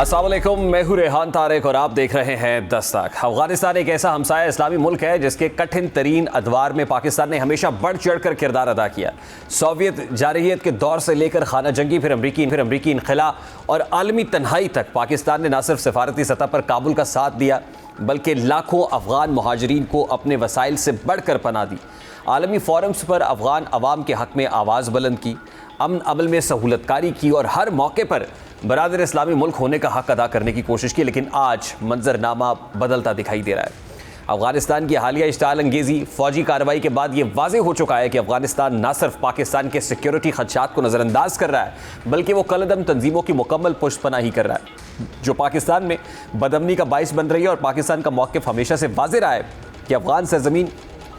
अस्सलाम वालेकुम, मैं हूं रेहान तारिक और आप देख रहे हैं दस्तक। अफगानिस्तान एक ऐसा हमसाया इस्लामी मुल्क है जिसके कठिन तरीन अदवार में पाकिस्तान ने हमेशा बढ़ चढ़ कर किरदार अदा किया। सोवियत जारहियत के दौर से लेकर खाना जंगी, फिर अमरीकी इनखला और आलमी तन्हाई तक पाकिस्तान ने न सिर्फ सिफारती सतह पर काबुल का साथ दिया बल्कि लाखों अफगान महाजरीन को अपने वसाइल से बढ़कर पनाह दी। आलमी फोरम्स पर अफगान अवाम के हक़ में आवाज़ बुलंद की, अमन अमल में सहूलतकारी की और हर मौके पर बरादर इस्लामी मुल्क होने का हक़ अदा करने की कोशिश की। लेकिन आज मंजरनामा बदलता दिखाई दे रहा है। अफगानिस्तान की हालिया इश्ताल अंगेज़ी फ़ौजी कार्रवाई के बाद ये वाज़ेह हो चुका है कि अफगानिस्तान न सिर्फ पाकिस्तान के सिक्योरिटी खदशात को नज़रअंदाज कर रहा है बल्कि वो कलअदम तंजीमों की मुकम्मल पुष्टपनाही कर रहा है जो पाकिस्तान में बदअमनी का बाइस बन रही है। और पाकिस्तान का मौक़िफ़ हमेशा से वाज़ेह रहा है कि अफगान सरज़मीन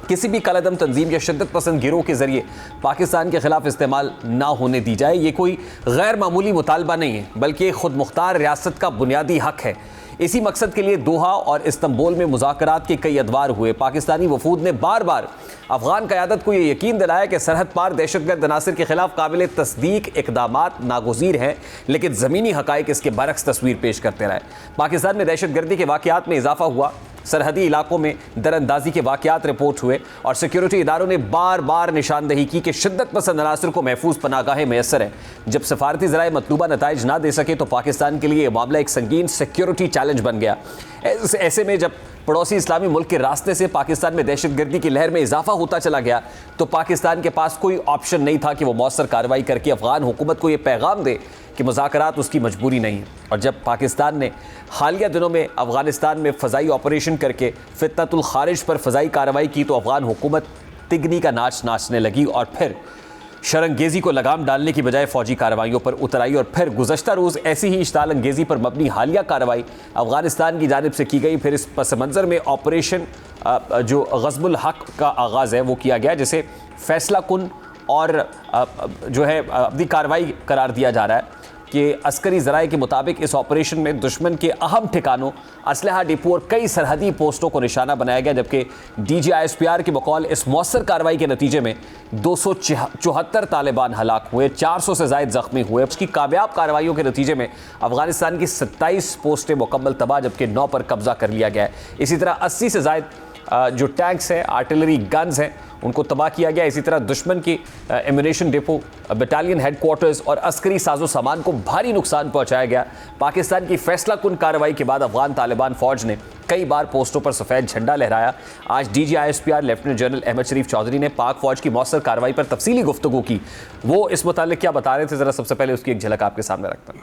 किसी भी कलअदम तंजीम या शिद्दत पसंद गिरोह के ज़रिए पाकिस्तान के ख़िलाफ़ इस्तेमाल ना होने दी जाए। ये कोई गैर मामूली मुतालबा नहीं है बल्कि खुद मुख्तार रियासत का बुनियादी हक़ है। इसी मकसद के लिए दोहा और इस्तंबुल में मुज़ाकरात के कई अदवार हुए। पाकिस्तानी वफूद ने बार बार अफगान क़यादत को ये यकीन दिलाया कि सरहद पार दहशतगर्द अनासर के ख़िलाफ़ काबिल तस्दीक इक़दामात नागुज़ीर हैं, लेकिन ज़मीनी हक़ाइक़ इसके बरक्स तस्वीर पेश करते रहे। पाकिस्तान में दहशतगर्दी के वाक़यात में इजाफ़ा हुआ, सरहदी इलाकों में दरअंदाजी के वाक़यात रिपोर्ट हुए और सिक्योरिटी इदारों ने बार बार निशानदही की कि शिद्दत पसंद अनासर को महफूज पनाहगाहें मैसर हैं। जब सफारती ज़राए मतलूबा नताइज ना दे सके तो पाकिस्तान के लिए मामला एक संगीन सिक्योरिटी चैलेंज बन गया। ऐसे में जब पड़ोसी इस्लामी मुल्क के रास्ते से पाकिस्तान में दहशतगर्दी की लहर में इजाफा होता चला गया तो पाकिस्तान के पास कोई ऑप्शन नहीं था कि वो मौसर कार्रवाई करके अफगान हुकूमत को ये पैगाम दे कि मुज़ाकरात उसकी मजबूरी नहीं है। और जब पाकिस्तान ने हालिया दिनों में अफगानिस्तान में फ़ज़ाई ऑपरेशन करके फितनतुल खारिज पर फ़ज़ाई कार्रवाई की तो अफगान हुकूमत तिगनी का नाच नाचने लगी और फिर शरंगेज़ी को लगाम डालने की बजाय फ़ौजी कार्रवाइयों पर उतर आई। और फिर गुज़श्ता रोज़ ऐसी ही इश्ताल अंगेज़ी पर मबनी हालिया कार्रवाई अफ़गानिस्तान की जानिब से की गई। फिर इस पस मंज़र में ऑपरेशन जो ग़ज़बुल हक़ का आगाज़ है वो किया गया, जिसे फ़ैसला कुन और जो है अपनी कार्रवाई करार दिया जा रहा है कि अस्करी ज़राए के मुताबिक इस ऑपरेशन में दुश्मन के अहम ठिकानों, असलहा डिपो और कई सरहदी पोस्टों को निशाना बनाया गया। जबकि DGISPR के बकौल इस मौसर कार्रवाई के नतीजे में 274 तालिबान हलाक हुए, 400 से ज़ायद ज़ख्मी हुए। उसकी कामयाब कार्रवाइयों के नतीजे में अफ़गानिस्तान की 27 पोस्टें मुकम्मल तबाह जबकि 9 पर कब्ज़ा कर लिया गया है। इसी तरह 80 से ज़ायद जो टैंक्स हैं, आर्टिलरी गन्स हैं, उनको तबाह किया गया। इसी तरह दुश्मन की एम्यूनेशन डिपो, बटालियन हेडक्वार्टर्स और अस्करी साजो सामान को भारी नुकसान पहुंचाया गया। पाकिस्तान की फैसला कुन कार्रवाई के बाद अफगान तालिबान फ़ौज ने कई बार पोस्टों पर सफ़ेद झंडा लहराया। आज DGISPR लेफ्टिनेंट जनरल अहमद शरीफ चौधरी ने पाक फ़ौज की मौसर कार्रवाई पर तफसीली गुफ्तगू की। वो इस मुतालिक क्या बता रहे थे, ज़रा सबसे पहले उसकी एक झलक आपके सामने रखता हूँ।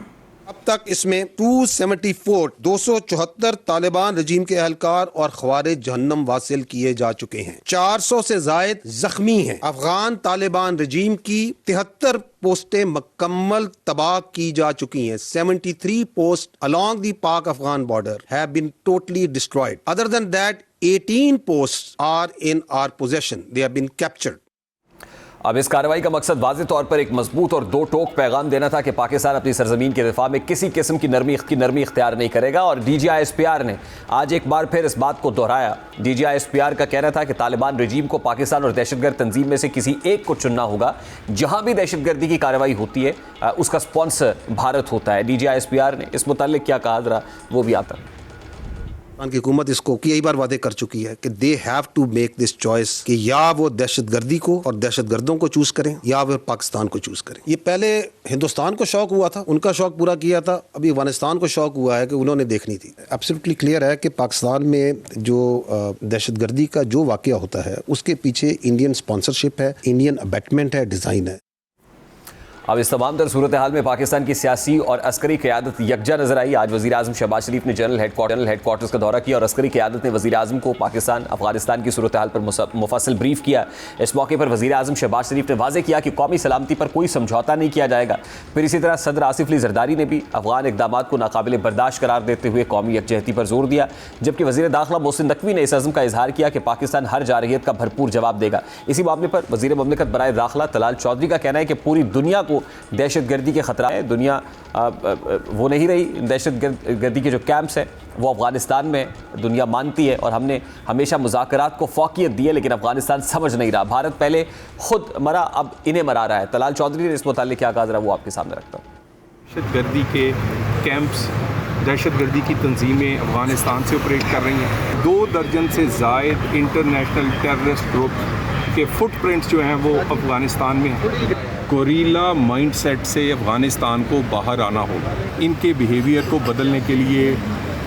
अब तक इसमें 274 तालिबान रजीम के अहलकार और ख्वारिज जहन्नम वासिल किए जा चुके हैं। 400 से जायद जख्मी हैं। अफगान तालिबान रजीम की 73 पोस्टें मुकम्मल तबाह की जा चुकी हैं। 73 पोस्ट along the पाक Afghan border have been totally destroyed. Other than that, 18 posts are in our possession. They have been captured. अब इस कार्रवाई का मकसद वाज़ेह तौर पर एक मजबूत और दो टोक पैगाम देना था कि पाकिस्तान अपनी सरजमीन के दिफा में किसी किस्म की नरमी इख्तियार नहीं करेगा। और DGISPR ने आज एक बार फिर इस बात को दोहराया। DGISPR का कहना था कि तालिबान रजीम को पाकिस्तान और दहशतगर्द तंजीम में से किसी एक को चुनना होगा। जहाँ भी दहशतगर्दी की कार्रवाई होती है उसका स्पॉन्सर भारत होता है। DGISPR ने इस मुताल्लिक क्या कहा, जरा वो भी आता है। की हुकूमत इसको कई बार वादे कर चुकी है कि they have to make this choice कि या वो दहशतगर्दी को और दहशतगर्दों को चूज करें या वो पाकिस्तान को चूज करें। ये पहले हिंदुस्तान को शौक हुआ था, उनका शौक पूरा किया था, अभी अफगानिस्तान को शौक हुआ है कि उन्होंने देखनी थी। एब्सोल्युटली क्लियर है कि पाकिस्तान में जो दहशतगर्दी का जो वाकया होता है उसके पीछे इंडियन स्पॉन्सरशिप है, इंडियन अबैटमेंट है, डिज़ाइन है। अब इस तमाम तर सूरत हाल में पाकिस्तान की सियासी और अस्करी क़यादत यकजा नजर आई। आज वज़ीर आज़म शहबाज शरीफ ने जनरल हेडक्वार्टर्स का दौरा किया और अस्करी क़यादत ने वज़ीर आज़म को पाकिस्तान अफगानिस्तान की सूरत हाल पर मुफस्सल ब्रीफ किया। इस मौके पर वज़ीर आज़म शहबाज शरीफ ने वाज़ेह किया कि कौमी सलामती पर कोई समझौता नहीं किया जाएगा। फिर इसी तरह सदर आसिफ अली ज़रदारी ने भी अफगान इक़दामात को नाकाबिल बर्दाश्त करार देते हुए कौमी यकजहती पर जोर दिया। जबकि वज़ीर दाखिला मोहसिन नकवी ने इस अज़्म का इजहार किया कि पाकिस्तान हर जारहियत का भरपूर जवाब देगा। इसी मामले पर वज़ीर ममलिकत बराए दाखिला तलाल चौधरी का कहना है कि पूरी दुनिया को दहशतगर्दी के खतरा है। दुनिया वो नहीं रही, दहशतगर्दी के जो कैंप्स हैं वो अफगानिस्तान में दुनिया मानती है और हमने हमेशा मुज़ाकरात को फ़ौक़ियत दी है, लेकिन अफगानिस्तान समझ नहीं रहा। भारत पहले खुद मरा, अब इन्हें मरा रहा है। तलाल चौधरी ने इस मुताल्लिक़ क्या कहा, ज़रा वो आपके सामने रखता हूँ। दहशतगर्दी के कैंप्स दहशतगर्दी की तंजीमें अफ़गानिस्तान से ऑपरेट कर रही हैं। 2 दर्जन से ज़ायद इंटरनेशनल टेररिस्ट ग्रुप के फुटप्रिंट्स जो हैं वो अफ़गानिस्तान में हैं। गोरिल्ला माइंडसेट से अफ़गानिस्तान को बाहर आना होगा। इनके बिहेवियर को बदलने के लिए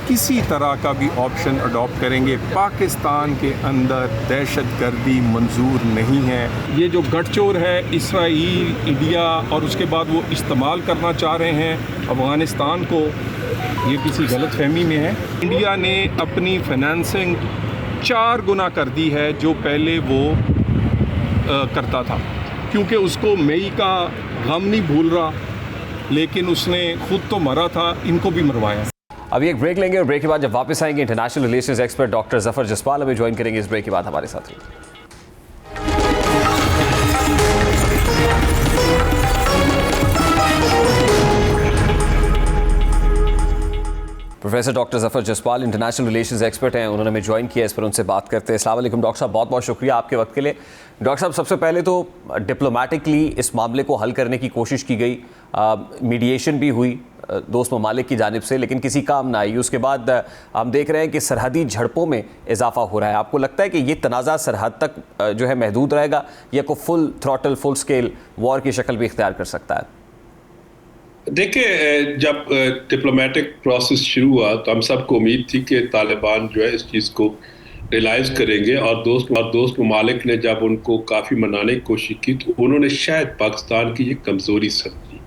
किसी तरह का भी ऑप्शन अडॉप्ट करेंगे। पाकिस्तान के अंदर दहशतगर्दी मंजूर नहीं है। ये जो गठजोड़ है इसराइल, इंडिया और उसके बाद वो इस्तेमाल करना चाह रहे हैं अफ़गानिस्तान को, ये किसी गलत फहमी में है। इंडिया ने अपनी फाइनेंसिंग 4 गुना कर दी है जो पहले वो करता था, क्योंकि उसको मई का गम नहीं भूल रहा, लेकिन उसने खुद तो मरा था, इनको भी मरवाया। अभी एक ब्रेक लेंगे और ब्रेक के बाद जब वापस आएंगे international relations expert doctor Zafar Jaspal हमें ज्वाइन करेंगे इस ब्रेक के बाद हमारे साथ। Professor doctor Zafar Jaspal international relations expert हैं, उन्होंने हमें ज्वाइन किया, इस पर उनसे बात करते हैं। अस्सलाम वालेकुम डॉक्टर साहब, बहुत बहुत शुक्रिया आपके वक्त के लिए। डॉक्टर साहब, सबसे पहले तो डिप्लोमेटिकली इस मामले को हल करने की कोशिश की गई, मीडिएशन भी हुई दोस्त ममालिक की जानिब से, लेकिन किसी काम ना आई। उसके बाद हम देख रहे हैं कि सरहदी झड़पों में इजाफा हो रहा है। आपको लगता है कि ये तनाज़ा सरहद तक जो है महदूद रहेगा या को full throttle full scale war की शक्ल भी इख्तियार कर सकता है? देखिए, जब डिप्लोमेटिक प्रोसेस शुरू हुआ तो हम सबको उम्मीद थी कि तालिबान जो है इस चीज़ को रियलाइज़ करेंगे, और दोस्त ममालिक ने जब उनको काफ़ी मनाने की कोशिश की तो उन्होंने शायद पाकिस्तान की ये कमज़ोरी समझी,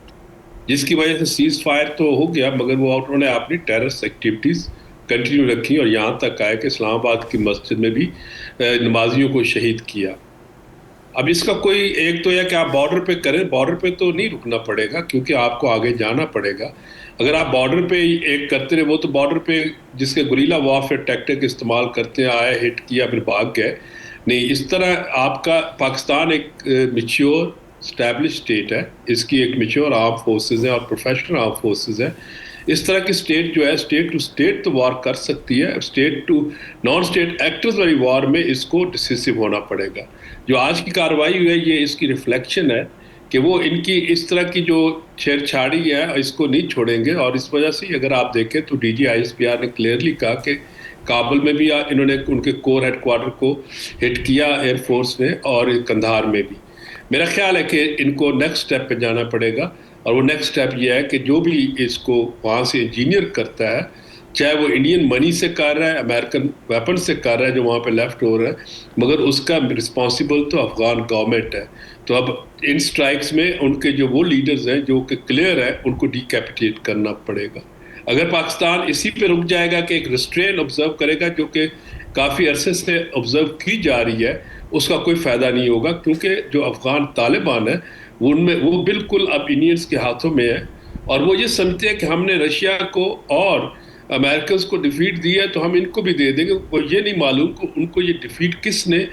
जिसकी वजह से सीज़ फायर तो हो गया, मगर वो उन्होंने अपनी टेररिस्ट एक्टिविटीज़ कंटिन्यू रखी और यहाँ तक आए कि इस्लामाबाद की मस्जिद में भी नमाजियों को शहीद किया। अब इसका कोई एक तो यह कि आप बॉर्डर पे करें, बॉर्डर पे तो नहीं रुकना पड़ेगा क्योंकि आपको आगे जाना पड़ेगा। अगर आप बॉर्डर पे एक करते रहे, वो तो बॉर्डर पे जिसके गुरीला वॉरफेयर टैक्टिक इस्तेमाल करते हैं, आए हिट किया फिर भाग गए, नहीं। इस तरह आपका पाकिस्तान एक मैच्योर स्टैब्लिश स्टेट है, इसकी एक मैच्योर आर्म फोर्सेस है और प्रोफेशनल आर्म फोर्सेस है। इस तरह की स्टेट जो है स्टेट टू स्टेट तो वॉर कर सकती है, state to non state actors वाली वॉर में इसको डिसिसिव होना पड़ेगा। जो आज की कार्रवाई हुई है ये इसकी रिफ्लेक्शन है कि वो इनकी इस तरह की जो छेड़छाड़ी है इसको नहीं छोड़ेंगे, और इस वजह से अगर आप देखें तो DGISPR ने क्लियरली कहा कि काबुल में भी इन्होंने उनके कोर हेडक्वार्टर को हिट किया एयरफोर्स ने, और कंधार में भी। मेरा ख्याल है कि इनको नेक्स्ट स्टेप पे जाना पड़ेगा, और वो नेक्स्ट स्टेप ये है कि जो भी इसको वहाँ से इंजीनियर करता है, चाहे वो इंडियन मनी से कर रहा है, अमेरिकन वेपन से कर रहा है जो वहाँ पे लेफ्ट हो रहा है, मगर उसका रिस्पॉन्सिबल तो अफगान गवर्नमेंट है। तो अब इन स्ट्राइक्स में उनके जो वो लीडर्स हैं जो कि क्लियर है, उनको डिकैपिटेट करना पड़ेगा। अगर पाकिस्तान इसी पे रुक जाएगा कि एक रिस्ट्रेन ऑब्जर्व करेगा जो कि काफ़ी अरसे से ऑब्जर्व की जा रही है, उसका कोई फ़ायदा नहीं होगा, क्योंकि जो अफगान तालिबान है उनमें वो बिल्कुल अब इंडियंस के हाथों में है, और वो ये समझते हैं कि हमने रशिया को और अमेरिकन को डिफीट दी है तो हम इनको भी दे देंगे। वो ये नहीं मालूम कि उनको ये डिफीट किसने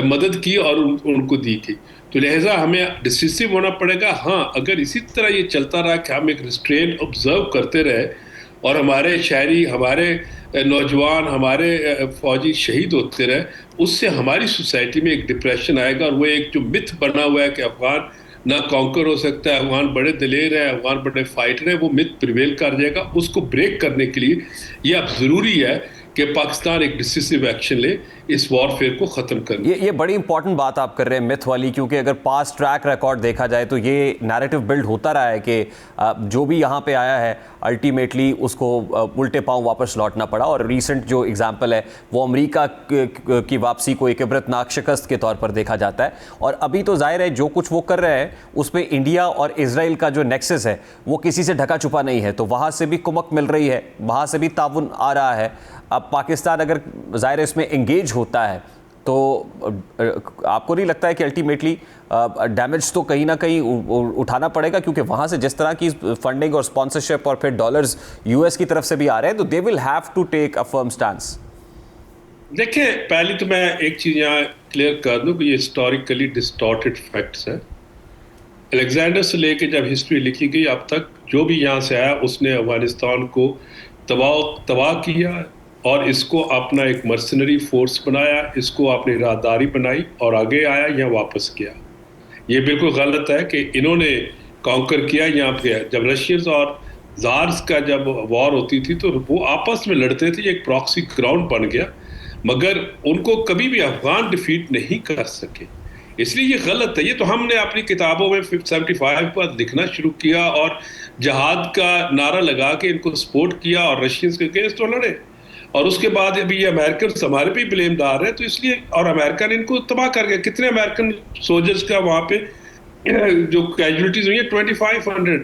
मदद की और उनको दी थी। तो लिहाजा हमें डिसिसिव होना पड़ेगा। हाँ, अगर इसी तरह ये चलता रहा कि हम एक रिस्ट्रेन ऑब्जर्व करते रहे और हमारे शहरी, हमारे नौजवान, हमारे फौजी शहीद होते रहे, उससे हमारी सोसाइटी में एक डिप्रेशन आएगा, और वो एक जो मिथ बना हुआ है कि अफगान ना कॉन्कर हो सकता है, अफगान बड़े दिलेर है, अफगान बड़े फाइटर है, वो मिथ प्रिवेल कर जाएगा। उसको ब्रेक करने के लिए ये अब ज़रूरी है कि पाकिस्तान एक डिसिसिव एक्शन ले इस वॉरफेयर को ख़त्म करने। ये बड़ी इंपॉर्टेंट बात आप कर रहे हैं मिथ वाली, क्योंकि अगर पास्ट ट्रैक रिकॉर्ड देखा जाए तो ये नैरेटिव बिल्ड होता रहा है कि जो भी यहाँ पे आया है अल्टीमेटली उसको उल्टे पांव वापस लौटना पड़ा, और रीसेंट जो एग्जांपल है वो अमेरिका की वापसी को एक इबरतनाक शिकस्त के तौर पर देखा जाता है। और अभी तो जाहिर है जो कुछ वो कर रहे हैं उस पर इंडिया और इजराइल का जो नेक्सस है वो किसी से ढका छुपा नहीं है, तो वहाँ से भी कुमक मिल रही है, वहाँ से भी ताउन आ रहा है। अब पाकिस्तान अगर ज़ाहिर इसमें एंगेज होता है तो आपको नहीं लगता है कि अल्टीमेटली डैमेज तो कहीं ना कहीं उठाना पड़ेगा, क्योंकि वहाँ से जिस तरह की फंडिंग और स्पॉन्सरशिप और फिर डॉलर्स यूएस की तरफ से भी आ रहे हैं, तो they will have to take a firm stance. देखिए, पहले तो मैं एक चीज़ यहाँ क्लियर कर दूँ कि ये हिस्टोरिकली डिस्टॉर्टेड फैक्ट्स हैं। अलेक्जेंडर से लेके जब हिस्ट्री लिखी गई अब तक जो भी यहाँ से आया उसने अफगानिस्तान को तबाह किया और इसको अपना एक मर्सनरी फोर्स बनाया, इसको अपनी राहदारी बनाई और आगे आया, यहाँ वापस किया। ये बिल्कुल गलत है कि इन्होंने कॉन्कर किया यहाँ पे। जब रशियंस और जार्स का जब वॉर होती थी तो वो आपस में लड़ते थे, एक प्रॉक्सी ग्राउंड बन गया, मगर उनको कभी भी अफगान डिफीट नहीं कर सके। इसलिए ये गलत है। ये तो हमने अपनी किताबों में 75 पर लिखना शुरू किया और जहाद का नारा लगा के इनको सपोर्ट किया और रशियंस के अगेंस्ट तो लड़े, और उसके बाद अभी ये अमेरिकन हमारे पे ब्लेमदार है, तो इसलिए, और अमेरिका ने इनको तबाह कर गया। कितने अमेरिकन सोल्जर्स का वहाँ पे जो कैजुअलिटीज हुई है 2500,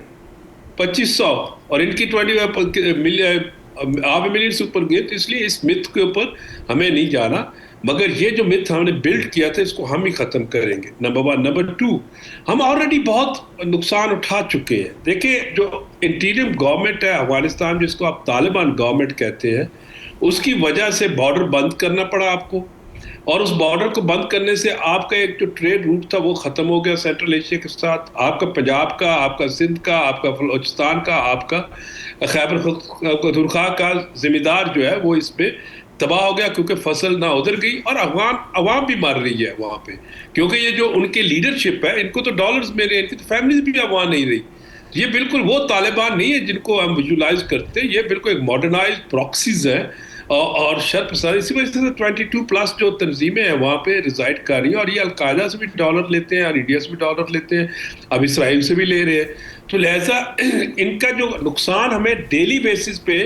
2500, और इनकी 20 मिलियन से ऊपर गए। तो इसलिए इस मिथ के ऊपर हमें नहीं जाना, मगर ये जो मिथ हमने बिल्ड किया था इसको हम ही खत्म करेंगे, नंबर 1। नंबर 2, हम ऑलरेडी बहुत नुकसान उठा चुके हैं। देखिए, जो इंटीरियम गवर्नमेंट है अफगानिस्तान, जिसको आप तालिबान गवर्नमेंट कहते हैं, उसकी वजह से बॉर्डर बंद करना पड़ा आपको, और उस बॉर्डर को बंद करने से आपका एक जो ट्रेड रूट था वो ख़त्म हो गया सेंट्रल एशिया के साथ। आपका पंजाब का, आपका सिंध का, आपका बलूचिस्तान का, आपका खैबर पख्तूनख्वा का ज़िम्मेदार जो है वो इस पर तबाह हो गया, क्योंकि फसल ना उधर गई और अफगान अवाम भी मर रही है वहाँ पे, क्योंकि ये जो उनकी लीडरशिप है, इनको तो डॉलर्स मिल रहे हैं, इनकी तो फैमिलीज भी अफगान नहीं रही। ये बिल्कुल वो तालिबान नहीं है जिनको हम विजुलाइज करते हैं। ये बिल्कुल एक मॉडर्नाइज प्रॉक्सीज है और शर्प सर, इसी वजह से 22+ जो तंजीमें हैं वहाँ पे रिजाइड कर रही हैं, और ये अलकायदा से भी डॉलर लेते हैं और इंडिया से भी डॉलर लेते हैं, अब इसराइल से भी ले रहे हैं। तो लिहाजा इनका जो नुकसान हमें डेली बेसिस पे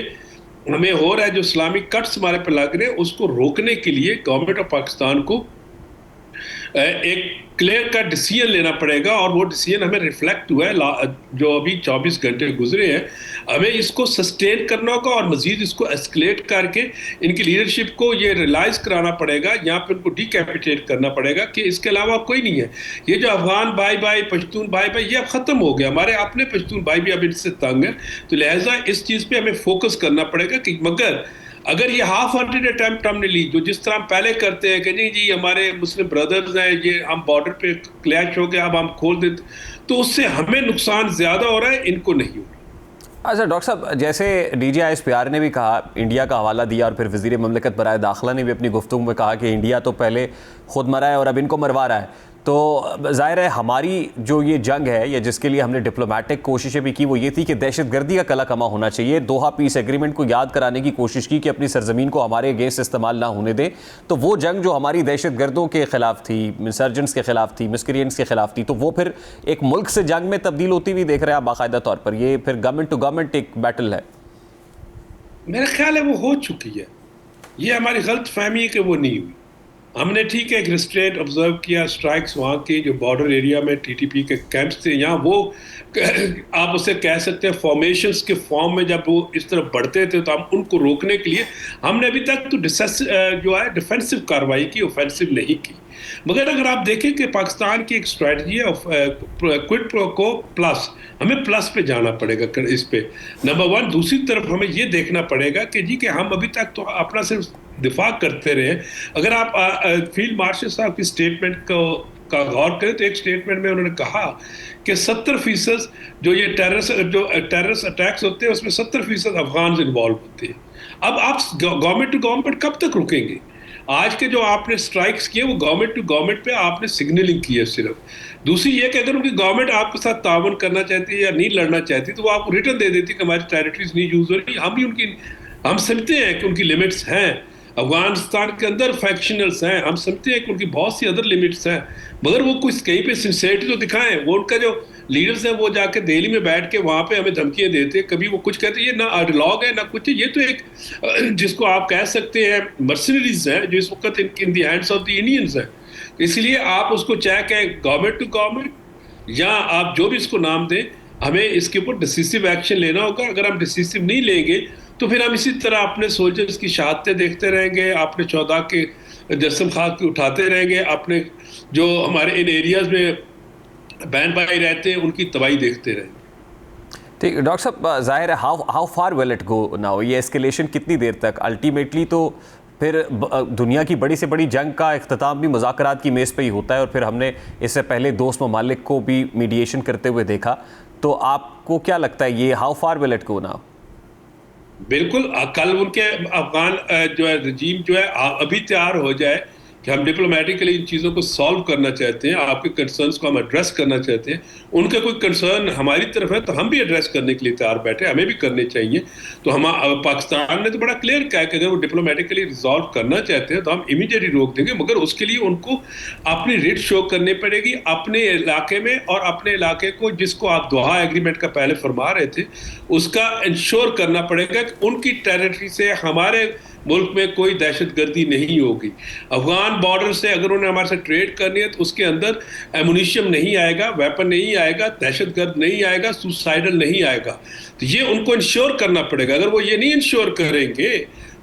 हमें हो रहा है, जो इस्लामिक कट्स हमारे पे लग रहे हैं, उसको रोकने के लिए गवर्नमेंट ऑफ पाकिस्तान को एक क्लियर का डिसीजन लेना पड़ेगा, और वो डिसीजन हमें रिफ्लेक्ट हुआ है जो अभी 24 घंटे गुजरे हैं। हमें इसको सस्टेन करना होगा और मजीद इसको एस्केलेट करके इनकी लीडरशिप को ये रियलाइज कराना पड़ेगा, यहाँ पे उनको डिकैपिटेट करना पड़ेगा कि इसके अलावा कोई नहीं है। ये जो अफगान भाई भाई, पश्तून भाई भाई, ये अब ख़त्म हो गया। हमारे अपने पश्तून भाई भी अब इनसे तंग है, तो लिहाजा इस चीज़ पर हमें फोकस करना पड़ेगा कि मगर अगर ये हाफ हार्टेड अटेम्प्ट हमने ली, जो जिस तरह हम पहले करते हैं कि नहीं जी हमारे मुस्लिम ब्रदर्स हैं, ये हम बॉर्डर पे क्लैश हो गया, अब हम खोल देते, तो उससे हमें नुकसान ज़्यादा हो रहा है, इनको नहीं हो रहा। अच्छा डॉक्टर साहब, जैसे DGISPR ने भी कहा, इंडिया का हवाला दिया, और फिर वज़ीर ममलकत बराए दाखिला ने भी अपनी गुफ्तगू में कहा कि इंडिया तो पहले खुद मरा है और अब इनको मरवा रहा है। तो ज़ाहिर है हमारी जो ये जंग है, या जिसके लिए हमने डिप्लोमेटिक कोशिशें भी की, वो ये थी कि दहशतगर्दी का कला कमा होना चाहिए। दोहा पीस एग्रीमेंट को याद कराने की कोशिश की कि अपनी सरजमीन को हमारे अगेंस्ट इस्तेमाल ना होने दे। तो वो जंग जो हमारी दहशतगर्दों के ख़िलाफ़ थी, इंसर्जेंट्स के ख़िलाफ़ थी, मिस्क्रिएंट्स के ख़िलाफ़ थी, तो वो फिर एक मुल्क से जंग में तब्दील होती हुई देख रहे हैं आप बाकायदा तौर पर। ये फिर गवर्नमेंट टू गवर्नमेंट एक बैटल है। मेरा ख्याल है वो हो चुकी है। ये हमारी गलत फहमी है कि वो नहीं हुई। हमने ठीक है एक रिस्ट्रेंट ऑब्जर्व किया, स्ट्राइक्स वहाँ के जो बॉर्डर एरिया में TTP के कैंप्स थे, यहाँ वो आप उसे कह सकते हैं फॉर्मेशंस के फॉर्म में जब वो इस तरफ बढ़ते थे, तो हम उनको रोकने के लिए हमने अभी तक तो जो है डिफेंसिव कार्रवाई की, ऑफेंसिव नहीं की। मगर अगर आप देखें कि पाकिस्तान की एक स्ट्रेटजी है क्विड प्रो को प्लस, हमें प्लस पे जाना पड़ेगा इस पे, नंबर 1। दूसरी तरफ हमें ये देखना पड़ेगा कि जी कि हम अभी तक तो अपना सिर्फ दिफा करते रहे। अगर आप फील्ड मार्शल साहब की स्टेटमेंट का गौर करें, तो एक स्टेटमेंट में उन्होंने कहा कि 70% जो ये टेररिस्ट अटैक्स होते हैं उसमें 70% अफगान इन्वॉल्व होते हैं। अब आप गवर्नमेंट टू गवर्नमेंट कब तक रुकेंगे? आज के जो आपने स्ट्राइक्स किए वो गवर्नमेंट टू गवर्नमेंट पे आपने सिग्नलिंग की है सिर्फ। दूसरी ये कि अगर उनकी गवर्नमेंट आपके साथ तावन करना चाहती है या नहीं लड़ना चाहती, तो वो आपको रिटर्न दे देती कि हमारी टेरिटरीज नहीं यूज हो रही। हम समझते हैं कि उनकी लिमिट्स हैं, अफगानिस्तान के अंदर फैक्शनल्स हैं, हम समझते हैं कि उनकी बहुत सी अदर लिमिट्स हैं, मगर वो कुछ कहीं पे सिंसियरिटी तो दिखाएं। वो उनका जो लीडर्स हैं वो जाके दिल्ली में बैठ के वहाँ पे हमें धमकियाँ देते हैं, कभी वो कुछ कहते हैं ये ना आइडियलॉग है ना कुछ है, ये तो एक जिसको आप कह सकते हैं मर्सनरीज हैं जो इस वक्त in the hands of the Indians हैं। इसलिए आप उसको चाहे कहें गवर्नमेंट टू गवर्नमेंट या आप जो भी इसको नाम दें, हमें इसके ऊपर डिसिसिव एक्शन लेना होगा। अगर हम डिसिसिव नहीं लेंगे तो फिर हम इसी तरह अपने सोल्जर्स की शहादतें देखते रहेंगे, अपने 14 के जस्म खाक के उठाते रहेंगे, अपने जो हमारे इन एरियाज में बहन भाई रहते हैं उनकी तबाही देखते रहेंगे। ठीक डॉक्टर साहब, जाहिर है how far will it go now? ये एस्केलेशन कितनी देर तक? अल्टीमेटली तो फिर दुनिया की बड़ी से बड़ी जंग का इख्तिताम भी मुज़ाकरात की मेज़ पे ही होता है, और फिर हमने इससे पहले दोस्त ममालिक को भी मीडिएशन करते हुए देखा। तो आपको क्या लगता है ये how far will it go now? बिल्कुल, कल उनके अफगान जो है रजीम जो है अभी तैयार हो जाए कि हम डिप्लोमेटिकली इन चीज़ों को सॉल्व करना चाहते हैं, आपके कंसर्न्स को हम एड्रेस करना चाहते हैं, उनका कोई कंसर्न हमारी तरफ है तो हम भी एड्रेस करने के लिए तैयार बैठे, हमें भी करने चाहिए। तो हम पाकिस्तान ने तो बड़ा क्लियर कहा है कि अगर वो डिप्लोमेटिकली रिजॉल्व करना चाहते हैं तो हम इमीडिएटली रोक देंगे, मगर उसके लिए उनको अपनी रिट शो करनी पड़ेगी अपने इलाके में, और अपने इलाके को जिसको आप दोहा एग्रीमेंट का पहले फरमा रहे थे उसका इंश्योर करना पड़ेगा कि उनकी टेरिटरी से हमारे मुल्क में कोई दहशतगर्दी नहीं होगी। अफगान बॉर्डर से अगर उन्हें हमारे साथ ट्रेड करनी है तो उसके अंदर एमुनिशन नहीं आएगा, वेपन नहीं आएगा, दहशतगर्द नहीं आएगा, सुसाइडल नहीं आएगा। तो ये उनको इंश्योर करना पड़ेगा। अगर वो ये नहीं इंश्योर करेंगे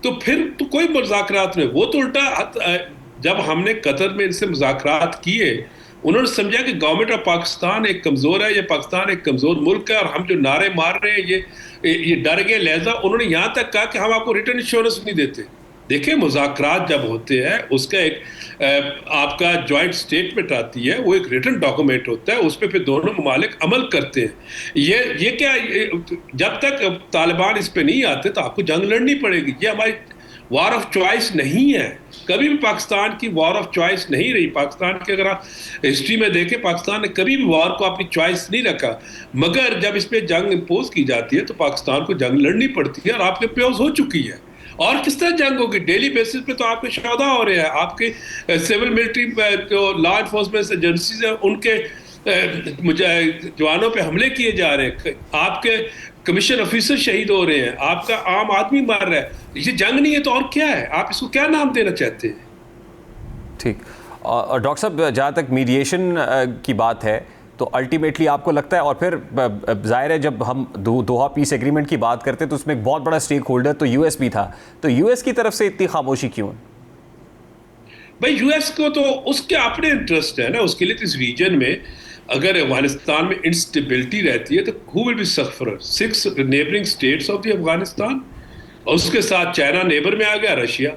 तो फिर तो कोई मुज़ाकरात नहीं। वो तो उल्टा, जब हमने कतर में इनसे मुज़ाकरात किए, उन्होंने समझा कि गवर्नमेंट ऑफ पाकिस्तान एक कमज़ोर है, ये पाकिस्तान एक कमज़ोर मुल्क है, और हम जो नारे मार रहे हैं ये डर गए। लिहाजा उन्होंने यहाँ तक कहा कि हम आपको रिटर्न इंश्योरेंस नहीं देते। देखिए, मुज़ाकरात जब होते हैं उसका एक आपका जॉइंट स्टेटमेंट आती है, वो एक रिटर्न डॉक्यूमेंट होता है, उस पर फिर दोनों ममालिक अमल करते हैं। ये क्या, जब तक तालिबान इस पर नहीं आते तो आपको जंग लड़नी पड़ेगी। ये हमारी वॉर ऑफ चॉइस नहीं है, कभी भी पाकिस्तान की वॉर ऑफ चॉइस नहीं रही। पाकिस्तान की अगर आप हिस्ट्री में देखें, पाकिस्तान ने कभी भी वॉर को अपनी चॉइस नहीं रखा, मगर जब इस पर जंग इम्पोज की जाती है तो पाकिस्तान को जंग लड़नी पड़ती है, और आपके प्योज हो चुकी है। और किस तरह जंग होगी? डेली बेसिस पे तो आपके शौदा हो रहे हैं, आपके सिविल मिलिट्री जो लॉ एनफोर्समेंट एजेंसीज हैं उनके जवानों पे हमले किए जा रहे हैं, आपके कमीशन ऑफिसर शहीद हो रहे हैं, आपका आम आदमी मार रहा है। ये जंग नहीं है तो और क्या है? आप इसको क्या नाम देना चाहते हैं? ठीक। और डॉक्टर साहब, जहाँ तक मीडिएशन की बात है तो अल्टीमेटली आपको लगता है, और फिर जाहिर है जब हम दोहा पीस एग्रीमेंट की बात करते हैं तो उसमें एक बहुत बड़ा स्टेक होल्डर तो यूएस भी था, तो यूएस की तरफ से इतनी खामोशी क्यों है? भाई, यूएस को तो उसके अपने इंटरेस्ट है ना, उसके लिए तो इस रीजन में अगर अफगानिस्तान में इंस्टेबिलिटी रहती है तो who will be sufferer? 6 neighbouring states of the Afghanistan, और उसके साथ चाइना नेबर में आ गया, रशिया,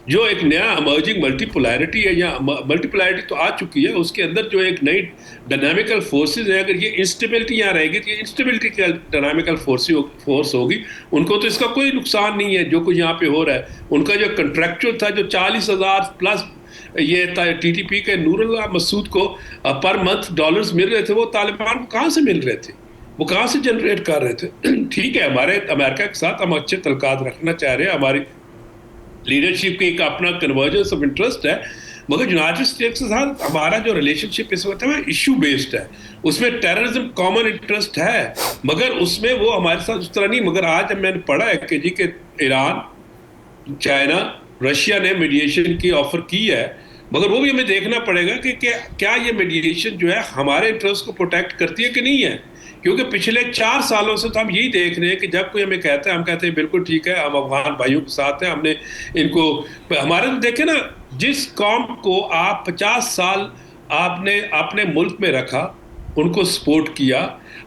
जो एक नया इमर्जिंग मल्टीपोलैरिटी है, या मल्टीपोलैरिटी तो आ चुकी है, उसके अंदर जो एक नई डायनामिकल फोर्सेज है। अगर ये इंस्टेबिलिटी यहाँ रहेगी तो ये इंस्टेबिलिटी की डायनामिकल फोर्स होगी। उनको तो इसका कोई नुकसान नहीं है जो कुछ यहाँ पे हो रहा है। उनका जो कंट्रैक्चुअल था, जो 40,000 प्लस ये टीटीपी के नूरुल्लाह मसूद को पर मंथ डॉलर्स मिल रहे थे, वो तालिबान को कहाँ से मिल रहे थे? वो कहाँ से जनरेट कर रहे थे? ठीक है, हमारे अमेरिका के साथ हम अच्छे तल्कात रखना चाह रहे हैं, हमारी लीडरशिप की एक अपना कन्वर्जेंस ऑफ इंटरेस्ट है, मगर यूनाइटेड स्टेट्स के साथ हमारा जो रिलेशनशिप इस वक्त है इशू बेस्ड है। उसमें टेररिज्म कॉमन इंटरेस्ट है, मगर उसमें वो हमारे साथ उस तरह नहीं। मगर आज जब मैंने पढ़ा है कि जी के ईरान, चाइना, रशिया ने मीडिएशन की ऑफर की है, मगर वो भी हमें देखना पड़ेगा कि क्या ये मीडिएशन जो है हमारे इंटरेस्ट को प्रोटेक्ट करती है कि नहीं है। क्योंकि पिछले 4 सालों से तो हम यही देख रहे हैं कि जब कोई हमें कहता है, हम कहते हैं बिल्कुल ठीक है, हम अफगान भाइयों के साथ हैं, हमने इनको, हमारे तो देखे ना, जिस कौम को आप 50 साल आपने अपने मुल्क में रखा, उनको सपोर्ट किया,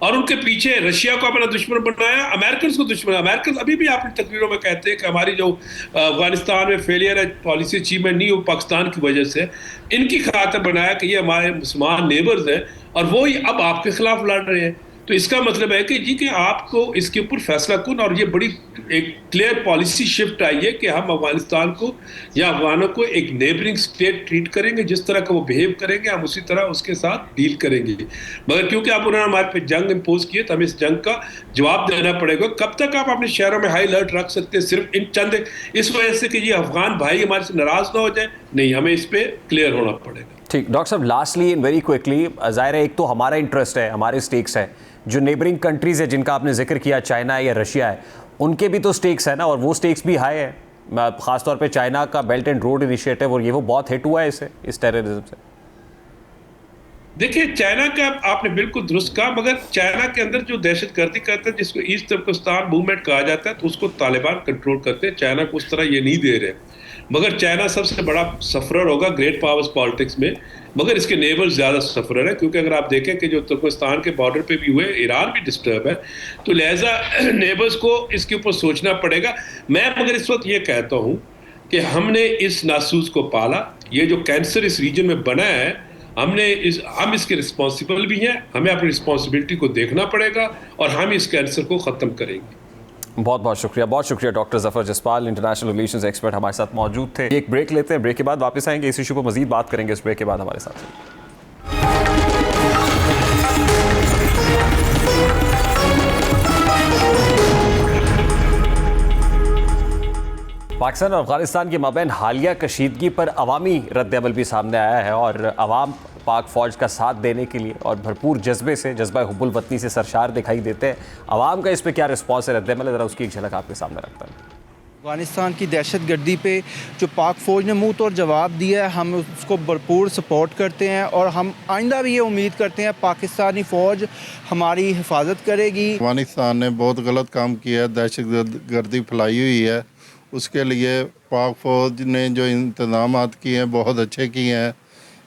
और उनके पीछे रशिया को अपना दुश्मन बनाया, अमेरिकन को दुश्मन। अमेरिकन अभी भी अपनी तकरीरों में कहते हैं कि हमारी जो अफगानिस्तान में फेलियर है, पॉलिसी अचीवमेंट नहीं हो पाकिस्तान की वजह से, इनकी खातिर बनाया कि ये हमारे मुसलमान नेबर्स हैं, और वो ही अब आपके खिलाफ लड़ रहे हैं। तो इसका मतलब है कि जी कि आपको इसके ऊपर फैसला कौन, और ये बड़ी एक क्लियर पॉलिसी शिफ्ट आई है कि हम अफगानिस्तान को या अफगानों को एक नेबरिंग स्टेट ट्रीट करेंगे, जिस तरह का वो बिहेव करेंगे हम उसी तरह उसके साथ डील करेंगे। मगर क्योंकि आप उन्होंने हमारे पे जंग इम्पोज किए तो हमें इस जंग का जवाब देना पड़ेगा। कब तक आप अपने शहरों में हाई अलर्ट रख सकते हैं सिर्फ इन चंद इस वजह से कि ये अफगान भाई हमारे से नाराज ना हो जाए? नहीं, हमें इस पर क्लियर होना पड़ेगा। ठीक। डॉक्टर साहब, लास्टली इन वेरी क्विकली, ज़ाहिर है एक तो हमारा इंटरेस्ट है, हमारे स्टेक्स है, जो नेबरिंग कंट्रीज़ है जिनका आपने जिक्र किया, चाइना है या रशिया है, उनके भी तो स्टेक्स है ना, और वो स्टेक्स भी हाई है। ख़ासतौर पे चाइना का बेल्ट एंड रोड इनिशिएटिव, और ये वो बहुत हिट हुआ है इस टेररिज्म से। देखिए, चाइना का आपने बिल्कुल दुरुस्त कहा, मगर चाइना के अंदर जो दहशतगर्दी करते हैं, जिसको ईस्ट तुर्कस्तान मूवमेंट कहा जाता है, तो उसको तालिबान कंट्रोल करते हैं। चाइना को उस तरह ये नहीं दे रहे, मगर चाइना सबसे बड़ा सफरर होगा ग्रेट पावर्स पॉलिटिक्स में, मगर इसके नेबर्स ज़्यादा सफरर है। क्योंकि अगर आप देखें कि जो तुर्कस्तान के बॉर्डर पे भी हुए, ईरान भी डिस्टर्ब है, तो लिहाजा नेबर्स को इसके ऊपर सोचना पड़ेगा। मैं मगर इस वक्त ये कहता हूँ कि हमने इस नासूस को पाला, ये जो कैंसर इस रीजन में बना है, हम इसके रिस्पॉन्सिबल भी हैं, हमें अपनी रिस्पॉन्सिबिलिटी को देखना पड़ेगा, और हम इस कैंसर को ख़त्म करेंगे। बहुत बहुत शुक्रिया doctor Zafar Jaspal, international relations expert हमारे साथ मौजूद थे। एक ब्रेक लेते हैं, ब्रेक के बाद वापस आएंगे, इस इशू पर मजीद बात करेंगे। इस ब्रेक के बाद हमारे साथ पाकिस्तान और अफगानिस्तान के माबैन हालिया कशीदगी पर अवामी रद्द-ए-अमल भी सामने आया है और अवाम पाक फ़ौज का साथ देने के लिए और भरपूर जज्बे से, जज्बा हुब्बुल वतनी से सरशार दिखाई देते हैं। अवाम का इस पर क्या रिस्पॉन्स है रद्द-ए-अमल है, ज़रा उसकी एक झलक आपके सामने रखता है। अफगानिस्तान की दहशत गर्दी पे जो पाक फ़ौज ने मुँह तोड़ जवाब दिया है, हम उसको भरपूर सपोर्ट करते हैं और हम आइंदा भी ये उम्मीद करते हैं पाकिस्तानी फ़ौज हमारी हिफाजत करेगी। अफगानिस्तान ने बहुत गलत काम किया है, दहशत गर्दी फैलाई हुई है, उसके लिए पाक फ़ौज ने जो इंतज़ाम किए हैं बहुत अच्छे किए हैं,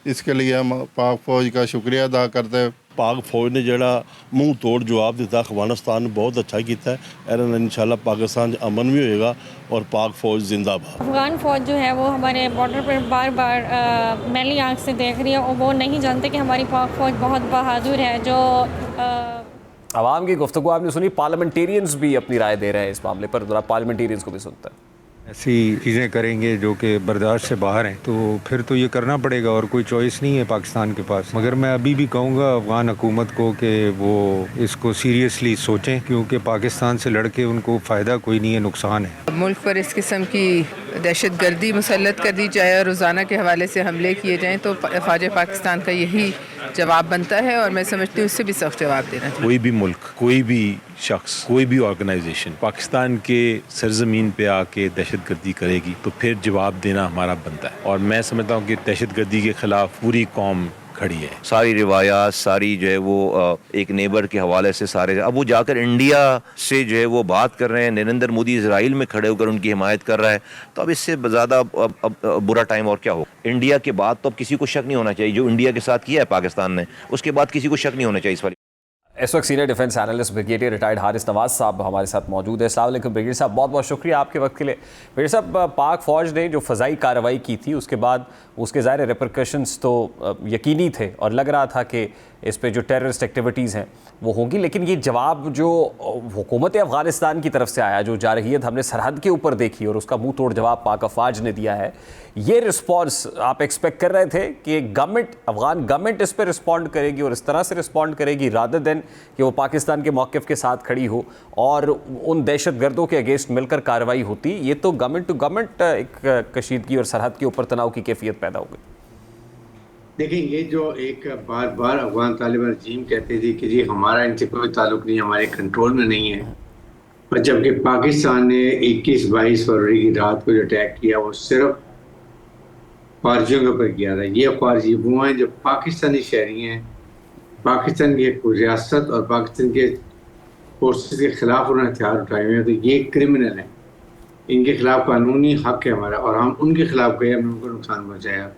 इसके लिए हम पाक फ़ौज का शुक्रिया अदा करते हैं। पाक फौज ने जड़ा मुंह तोड़ जवाब दिता, अफगानिस्तान ने बहुत अच्छा किया है। इंशाल्लाह पाकिस्तान अमन भी होएगा और पाक फौज जिंदाबाद। अफगान फ़ौज जो है वो हमारे बॉर्डर पर बार बार मैली आँख से देख रही है और वो नहीं जानते कि हमारी पाक फ़ौज बहुत बहादुर है। जो आवाम की गुफ्तगू आपने सुनी, पार्लियामेंटेरियंस भी अपनी राय दे रहे हैं इस मामले पर, पार्लियामेंटेरियंस को भी सुनता है। ऐसी चीज़ें करेंगे जो कि बर्दाश्त से बाहर हैं तो फिर तो ये करना पड़ेगा और कोई चॉइस नहीं है पाकिस्तान के पास। मगर मैं अभी भी कहूँगा अफ़गान हुकूमत को कि वो इसको सीरियसली सोचें, क्योंकि पाकिस्तान से लड़के उनको फ़ायदा कोई नहीं है, नुकसान है। मुल्क पर इस किस्म की दहशत गर्दी मुसल्लत कर दी जाए और रोज़ाना के हवाले से हमले किए जाएँ तो फ़ौज पाकिस्तान का यही जवाब बनता है और मैं समझती हूँ उससे भी सख्त जवाब देना चाहिए। कोई भी मुल्क, कोई भी शख्स, कोई भी ऑर्गेनाइजेशन पाकिस्तान के सरजमीन पे आके दहशतगर्दी करेगी तो फिर जवाब देना हमारा बनता है। और मैं समझता हूँ कि दहशतगर्दी के खिलाफ पूरी कौम खड़ी है। सारी रिवायात सारी जो है वो एक नेबर के हवाले से सारे, अब वो जाकर इंडिया से जो है वो बात कर रहे हैं, नरेंद्र मोदी इजराइल में खड़े होकर उनकी हिमायत कर रहा है, तो अब इससे ज़्यादा अब बुरा टाइम और क्या हो। इंडिया के बाद तो अब किसी को शक नहीं होना चाहिए, जो इंडिया के साथ किया है पाकिस्तान ने, उसके बाद किसी को शक नहीं होना चाहिए इस वाली। इस वक्त senior defence analyst brigadier retired Haris Nawaz साहब हमारे साथ मौजूद है। अस्सलाम वालेकुम ब्रिगेडियर साहब, बहुत बहुत शुक्रिया आपके वक्त के लिए। ब्रिगेडियर साहब, पाक फ़ौज ने जो फ़ज़ाई कार्रवाई की थी उसके बाद उसके ज़ाहिर रिपरकशंस तो यकीनी थे और लग रहा था कि इस पे जो टेररिस्ट एक्टिविटीज़ हैं वो होंगी, लेकिन ये जवाब जो हुकूमत अफ़गानिस्तान की तरफ से आया, जो जारहियत हमने सरहद के ऊपर देखी और उसका मुंह तोड़ जवाब पाक अफ़वाज ने दिया है, ये रिस्पॉन्स आप एक्सपेक्ट कर रहे थे कि अफ़गान गवर्नमेंट इस पर रिस्पॉन्ड करेगी और इस तरह से रिस्पॉन्ड करेगी रादर देन कि वो पाकिस्तान के मौक़िफ़ के साथ खड़ी हो और उन दहशत गर्दों के अगेंस्ट मिलकर कार्रवाई होती? ये तो गवर्नमेंट टू गवर्नमेंट एक कशीदगी और सरहद के ऊपर तनाव की कैफियत पैदा हो गई। देखें, ये जो एक बार बार अफगान तालिबान रजीम कहते थे कि जी हमारा इनसे कोई ताल्लुक नहीं, हमारे कंट्रोल में नहीं है, पर जबकि पाकिस्तान ने 21-22 फरवरी की रात को जो अटैक किया वो सिर्फ ख़ारजियों के ऊपर किया था। ये ख़ारजी वो हैं जो पाकिस्तानी शहरी हैं, पाकिस्तान की रियासत और पाकिस्तान के फोर्सेस के ख़िलाफ़ उन्होंने हथियार उठाए हुए हैं, तो ये क्रिमिनल हैं, इनके ख़िलाफ़ कानूनी हक़ है हमारा और हम उनके ख़िलाफ़ गए, हमने उनको नुकसान पहुँचाया।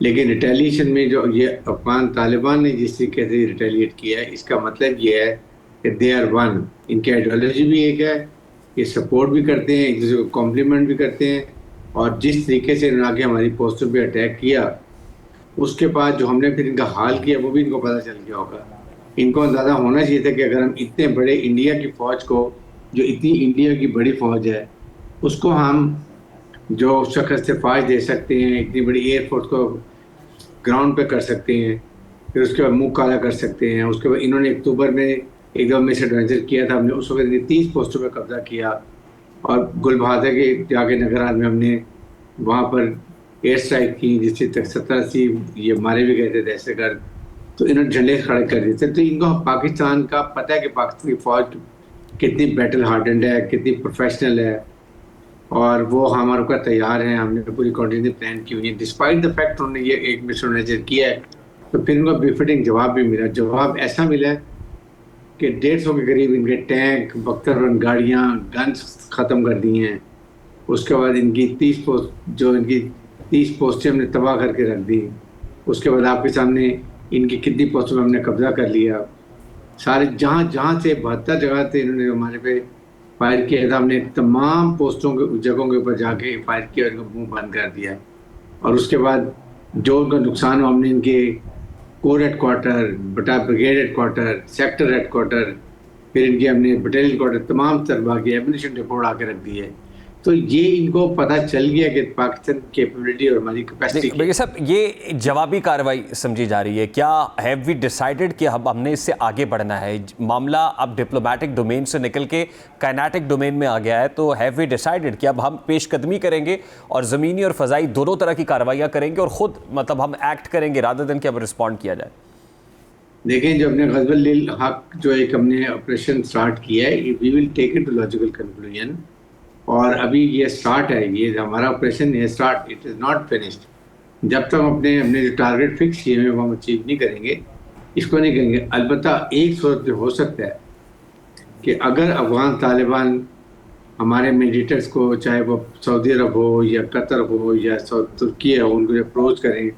लेकिन रिटेलिएशन में जो ये अफगान तालिबान ने जिस तरीके से रिटेलिएट किया है, इसका मतलब ये है कि दे आर वन। इनकी आइडियोलॉजी भी एक है, ये सपोर्ट भी करते हैं, एक दूसरे को कॉम्प्लीमेंट भी करते हैं और जिस तरीके से इन्होंने आके हमारी पोस्टों पे अटैक किया उसके बाद जो हमने फिर इनका हाल किया वो भी इनको पता चल गया होगा। इनको अंदाज़ा होना चाहिए था कि अगर हम इतने बड़े इंडिया की फ़ौज को, जो इतनी इंडिया की बड़ी फ़ौज है, उसको हम जो शख्स से फाज दे सकते हैं, इतनी बड़ी एयरफोर्स को ग्राउंड पे कर सकते हैं, फिर उसके बाद मुंह काला कर सकते हैं। उसके बाद इन्होंने अक्टूबर में एकदम मिस एडवेंचर किया था, हमने उस वक्त 30 पोस्टों पे कब्जा किया और गुल बहादुर के जाके नगरात में हमने वहाँ पर एयर स्ट्राइक की जिससे 70-80 ये मारे भी गए थे दहशतगर्द, तो इन्होंने झंडे खड़े कर दिए थे। तो इनको पाकिस्तान का पता है कि पाकिस्तान की फ़ौज कितनी बैटल हार्डेंड है, कितनी प्रोफेशनल है और वो हमारे को तैयार हैं। हमने पूरी कॉन्टिजेंसी प्लान की हुई है, डिस्पाइट द फैक्ट उन्होंने ये एक मिसऑर्गेनाइजेशन किया है, तो फिर इनको बिफिटिंग जवाब भी मिला। जवाब ऐसा मिला है कि 150 के करीब इनके टैंक, बख्तरबंद गाड़ियाँ, गन्स ख़त्म कर दी हैं। उसके बाद इनकी 30 पोस्टें हमने तबाह करके रख दी। उसके बाद आपके सामने इनकी कितनी पोस्टों में हमने कब्जा कर लिया। सारे जहाँ से 72 जगह थे इन्होंने हमारे पे फायर किया था, हमने तमाम पोस्टों के जगहों के ऊपर जाके फायर किया और इनको मुँह बंद कर दिया। और उसके बाद जो उनका नुकसान हुआ, हमने इनके कोर हेड क्वार्टर, बटा brigade head quarter, sector head quarter, फिर इनकी हमने बटालियन क्वार्टर तमाम तरबा की एमिनेशन डिपोट आके रख दी है। तो ये इनको पता चल गया कि पाकिस्तान की कैपेबिलिटी और हमारी कैपेसिटी। देखिए साहब, ये जवाबी कार्रवाई समझी जा रही है, क्या हैव वी डिसाइडेड कि अब हमने इससे आगे बढ़ना है? मामला अब डिप्लोमेटिक डोमेन से निकल के काइनेटिक डोमेन में आ गया है, तो हैव वी डिसाइडेड कि अब हम पेशकदमी करेंगे और ज़मीनी और फ़ज़ाई दोनों तरह की कार्रवाइयाँ करेंगे और ख़ुद मतलब हम एक्ट करेंगे रादर देन कि अब रिस्पॉन्ड किया जाए? देखें, जो हमने ग़ज़वुल हक़ जो एक हमने ऑपरेशन स्टार्ट किया है, we will take it to logical conclusion. और अभी ये स्टार्ट है, ये हमारा ऑपरेशन है start, it is not finished. जब तक हमने जो टारगेट फिक्स किए हैं वो हम अचीव नहीं करेंगे, इसको नहीं करेंगे। अलबत्ता एक सूरत हो सकता है कि अगर अफ़गान तालिबान हमारे मेडिटेटर्स को, चाहे वो सऊदी अरब हो या कतर हो या तुर्की हो, उनको अप्रोच करें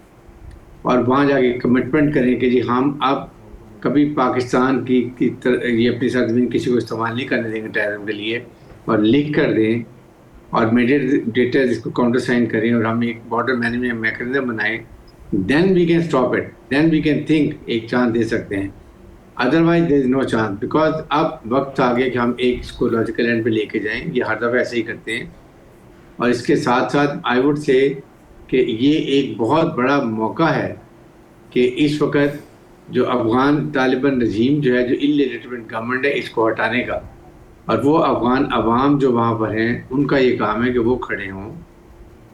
और वहाँ जाके कमिटमेंट करें कि जी हम अब कभी पाकिस्तान की ये अपनी सरजमीन किसी को इस्तेमाल नहीं करने देंगे टेररिज्म के लिए, और लिख कर दें और मेडिटेटर्स इसको काउंटर साइन करें और हम एक बॉर्डर मैनेजमेंट मैकेनिज्म बनाएं, then we can stop it, then we can think एक चांस दे सकते हैं। Otherwise there is no chance, because अब वक्त आ गया कि हम एक इसको लॉजिकल एंड पे लेके जाएं। ये हर दफ़ा ऐसे ही करते हैं। और इसके साथ साथ आई वुड से कि ये एक बहुत बड़ा मौका है कि इस वक्त जो अफ़गान तालिबान रजीम जो है, जो इलेजिटिमेट गवर्नमेंट है, इसको हटाने का, और वो अफ़गान अवाम जो वहाँ पर हैं उनका ये काम है कि वो खड़े हों,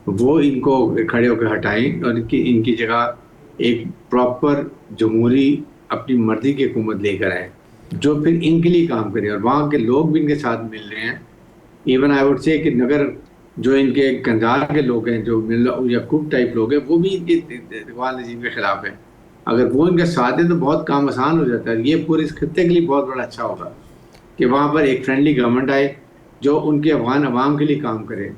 वो इनको खड़े होकर हटाएं और इनकी जगह एक प्रॉपर जमहूरी अपनी मर्जी की हुकूमत लेकर आए जो फिर इनके लिए काम करे। और वहाँ के लोग भी इनके साथ मिल रहे हैं। इवन आई वुड से कि नगर जो इनके कंधार के लोग हैं, जो यकूब टाइप लोग हैं, वो भी इनके अफ़गान रजीम के ख़िलाफ़ हैं। अगर वो इनके साथ हैं तो बहुत काम आसान हो जाता है। ये पूरे इस खत्ते के लिए बहुत बड़ा अच्छा होगा कि वहाँ पर एक फ्रेंडली गवर्नमेंट आए जो उनके अफ़गान अवाम के लिए काम करे।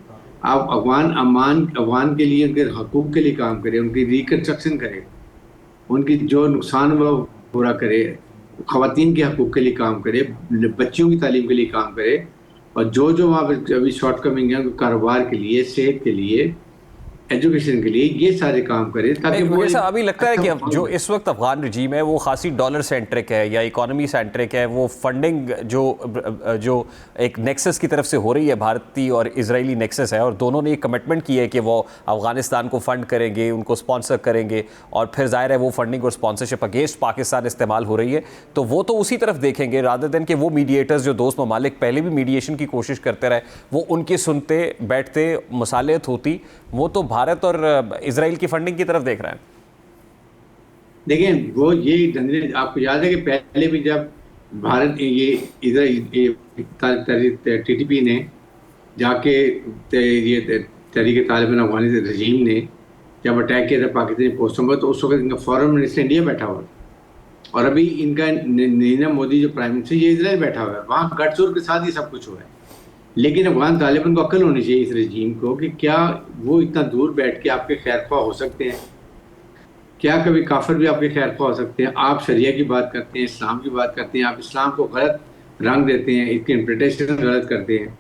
आप अफ़गान के लिए, उनके हकूक़ के लिए काम करे, उनकी रिकन्स्ट्रक्शन करे, उनकी जो नुकसान हुआ पूरा करे, ख़वातीन के हकूक़ के लिए काम करे, बच्चियों की तालीम के लिए काम करे, और जो वहाँ पर अभी शॉर्ट कमिंग है कारोबार के लिए, सेहत के लिए, एजुकेशन के लिए, ये सारे काम करे ताकि मुझे ऐसा अभी लगता है कि जो इस वक्त अफगान रजीम है वो खासी डॉलर सेंट्रिक है या इकोनॉमी सेंट्रिक है। वो फंडिंग जो एक नेक्सस की तरफ से हो रही है, भारतीय और इजरायली नेक्सस है, और दोनों ने एक कमिटमेंट की है कि वो अफगानिस्तान को फंड करेंगे, उनको स्पॉन्सर करेंगे, और फिर जाहिर है वो फंडिंग और स्पॉन्सरशिप अगेंस्ट पाकिस्तान इस्तेमाल हो रही है। तो वो तो उसी तरफ देखेंगे रादर देन कि वो मीडिएटर्स जो दोस्त ममालिक पहले भी मीडिएशन की कोशिश करते रहे, वो उनके सुनते बैठते मसालियत होती, वो तो भारत और इजराइल की फंडिंग की तरफ देख रहे हैं। देखें, वो ये आपको याद है कि पहले भी जब भारत ये टीटीपी ने जाके ये तहरीक तालिबान अफगानी रजीम ने जब अटैक किया था पाकिस्तानी पोस्टों पर, तो उस वक्त इनका फॉरेन मिनिस्टर इंडिया बैठा हुआ, और अभी इनका नरेंद्र मोदी जो प्राइम मिनिस्टर, ये इजराइल बैठा हुआ है। वहाँ गठजोड़ के साथ ही सब कुछ हुआ है। लेकिन अफगान तालिबान को अक्ल होनी चाहिए इस रजीम को कि क्या वो इतना दूर बैठ के आपके खैरख्वाह हो सकते हैं? क्या कभी काफिर भी आपके खैरख्वाह हो सकते हैं? आप शरिया की बात करते हैं, इस्लाम की बात करते हैं, आप इस्लाम को गलत रंग देते हैं, इसकी इंटरप्रिटेशन गलत करते हैं,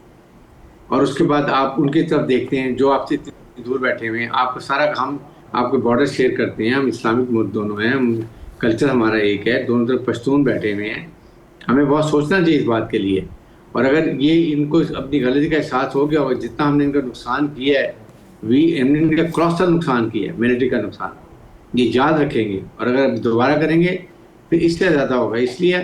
और उसके बाद आप उनकी तरफ देखते हैं जो आपसे इतनी दूर बैठे हुए हैं। आपको सारा हम आपके बॉर्डर शेयर करते हैं, हम इस्लामिक मुल्क दोनों हैं, हम कल्चर हमारा एक है, दोनों तरफ पश्तून बैठे हुए हैं। हमें बहुत सोचना चाहिए इस बात के लिए। और अगर ये इनको अपनी गलती का एहसास हो गया होगा, जितना हमने इनका नुकसान किया है, हमने इनका क्रॉस नुकसान किया है, मिलिट्री का नुकसान, ये याद रखेंगे, और अगर दोबारा करेंगे फिर इससे ज़्यादा होगा। इसलिए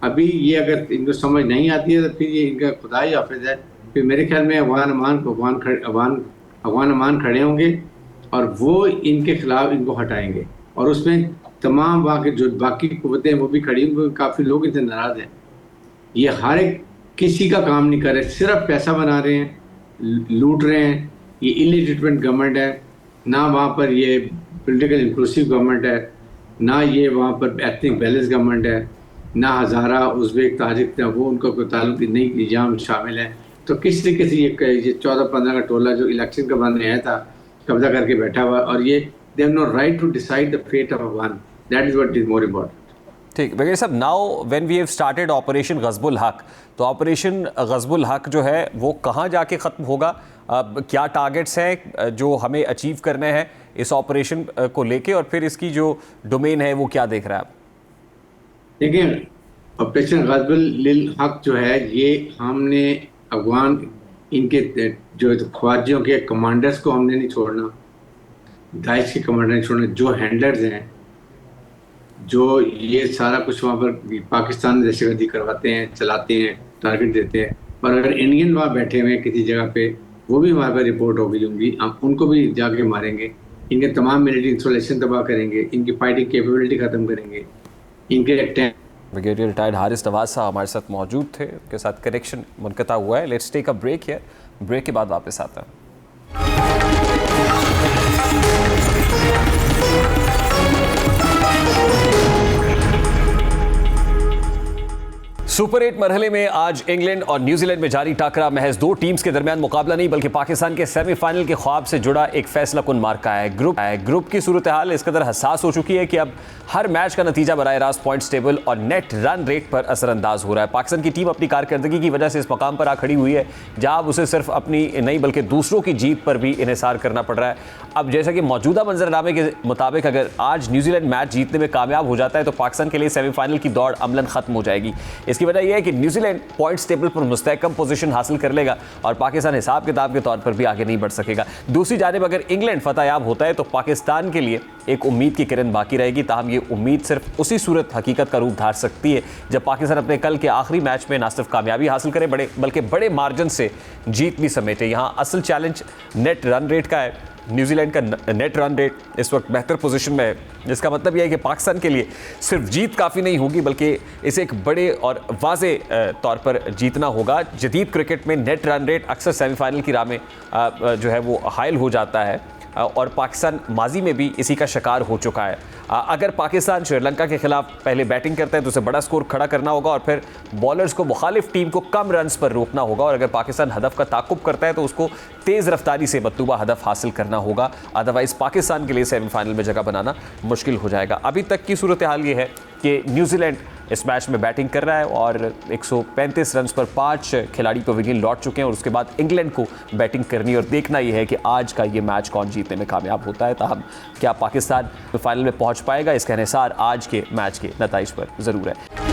अभी ये अगर इनको समझ नहीं आती है तो फिर ये इनका खुदाई हाफिज है। फिर मेरे ख्याल में अफगान अमान खड़े होंगे और वो इनके खिलाफ इनको हटाएंगे, और उसमें तमाम वहाँ के जो बाकी कुव्वतें वो भी खड़ी होंगी। काफ़ी लोग इनसे नाराज़ हैं। ये हर एक किसी का काम नहीं कर रहे, सिर्फ पैसा बना रहे हैं, लूट रहे हैं। ये इलिजिटिमेट गवर्नमेंट है, ना वहाँ पर ये पॉलिटिकल इंक्लूसिव गवर्नमेंट है, ना ये वहाँ पर एथनिक बैलेंस गवर्नमेंट है, ना हज़ारा उज़्बेक ताजिक थे वो उनका कोई ताल्लुक नहीं, निजाम शामिल है। तो किस तरीके से ये 14-15 का टोला जो इलेक्शन का बंद आया था कब्जा करके बैठा हुआ, और ये they have no right to decide the fate of Afghan. That is what is more important. ठीक, वगैरह सब। Now when we have started operation ग़ज़वुल हक़, तो ऑपरेशन ग़ज़वुल हक़ जो है वो कहाँ जाके ख़त्म होगा? अब क्या टारगेट्स हैं जो हमें अचीव करने हैं इस ऑपरेशन को लेके, और फिर इसकी जो डोमेन है वो क्या देख रहे हैं आप? देखिए, ऑपरेशन ग़ज़बुल हक जो है, ये हमने अफगान इनके जो ख्वाजियों के कमांडर्स को हमने नहीं छोड़ना, दाइश के कमांडर नहीं छोड़ना, जो हैंडलर्स हैं, जो ये सारा कुछ वहाँ पर पाकिस्तान में दहशतगर्दी करवाते हैं, चलाते हैं, टारगेट देते हैं। और अगर इंडियन वहाँ बैठे हुए हैं किसी जगह पे, वो भी वहाँ पर रिपोर्ट हो गई होंगी, हम उनको भी जाके मारेंगे, इनके तमाम मिलिट्री इंस्टॉलेशन तबाह करेंगे, इनकी फाइटिंग कैपेबिलिटी ख़त्म करेंगे, इनके ब्रिगेडियर रिटायर्ड हारिस नवाज साहब हमारे साथ मौजूद थे, उनके साथ कनेक्शन मुनक़ता हुआ है। Let's take a break here, break के बाद वापस आता है। सुपर 8 मरहले में आज इंग्लैंड और न्यूजीलैंड में जारी टाकरा महज दो टीम्स के दरमियान मुकाबला नहीं बल्कि पाकिस्तान के सेमीफाइनल के ख्वाब से जुड़ा एक फैसला कुन मार्का है। ग्रुप की सूरत हाल इस कदर हसास हो चुकी है कि अब हर मैच का नतीजा बराह रास्त पॉइंट्स टेबल और नेट रन रेट पर असरअंदाज हो रहा है। पाकिस्तान की टीम अपनी कारकर्दगी की वजह से इस मकाम पर आ खड़ी हुई है जहां उसे सिर्फ अपनी नहीं बल्कि दूसरों की जीत पर भी इन्हिसार करना पड़ रहा है। अब जैसा कि मौजूदा मंजरनामे के मुताबिक अगर आज न्यूजीलैंड मैच जीतने में कामयाब हो जाता है तो पाकिस्तान के लिए सेमीफाइनल की दौड़ अमलन खत्म हो जाएगी। इसकी वजह यह है कि न्यूजीलैंड पॉइंट्स टेबल पर मुस्तहकम पोजीशन हासिल कर लेगा और पाकिस्तान हिसाब किताब के तौर पर भी आगे नहीं बढ़ सकेगा। दूसरी जानिब अगर इंग्लैंड फतहयाब होता है तो पाकिस्तान के लिए एक उम्मीद की किरण बाकी रहेगी, ताहम ये उम्मीद सिर्फ उसी सूरत हकीकत का रूप धार सकती है जब पाकिस्तान अपने कल के आखिरी मैच में न सिर्फ कामयाबी हासिल करे बल्कि बड़े मार्जिन से जीत भी समेटे। यहाँ असल चैलेंज नेट रन रेट का है। न्यूजीलैंड का नेट रन रेट इस वक्त बेहतर पोजीशन में है, जिसका मतलब यह है कि पाकिस्तान के लिए सिर्फ जीत काफ़ी नहीं होगी बल्कि इसे एक बड़े और वाज़े तौर पर जीतना होगा। जदीद क्रिकेट में नेट रन रेट अक्सर सेमीफाइनल की राह में जो है वो हायल हो जाता है और पाकिस्तान माजी में भी इसी का शिकार हो चुका है। अगर पाकिस्तान श्रीलंका के खिलाफ पहले बैटिंग करता है तो उसे बड़ा स्कोर खड़ा करना होगा और फिर बॉलर्स को मुखालिफ टीम को कम रन्स पर रोकना होगा और अगर पाकिस्तान हदफ का ताकुब करता है तो उसको तेज़ रफ्तारी से मतलूबा हदफ हासिल करना होगा, अदरवाइज़ पाकिस्तान के लिए सेमीफाइनल में जगह बनाना मुश्किल हो जाएगा। अभी तक की सूरत हाल ये है कि न्यूजीलैंड इस मैच में बैटिंग कर रहा है और 135 रन पर 5 खिलाड़ी पवेलियन लौट चुके हैं और उसके बाद इंग्लैंड को बैटिंग करनी और देखना यह है कि आज का ये मैच कौन जीतने में कामयाब होता है। ताहम क्या पाकिस्तान फाइनल में पहुंच पाएगा, इसका इन्हिसार आज के मैच के नताइज पर ज़रूर है।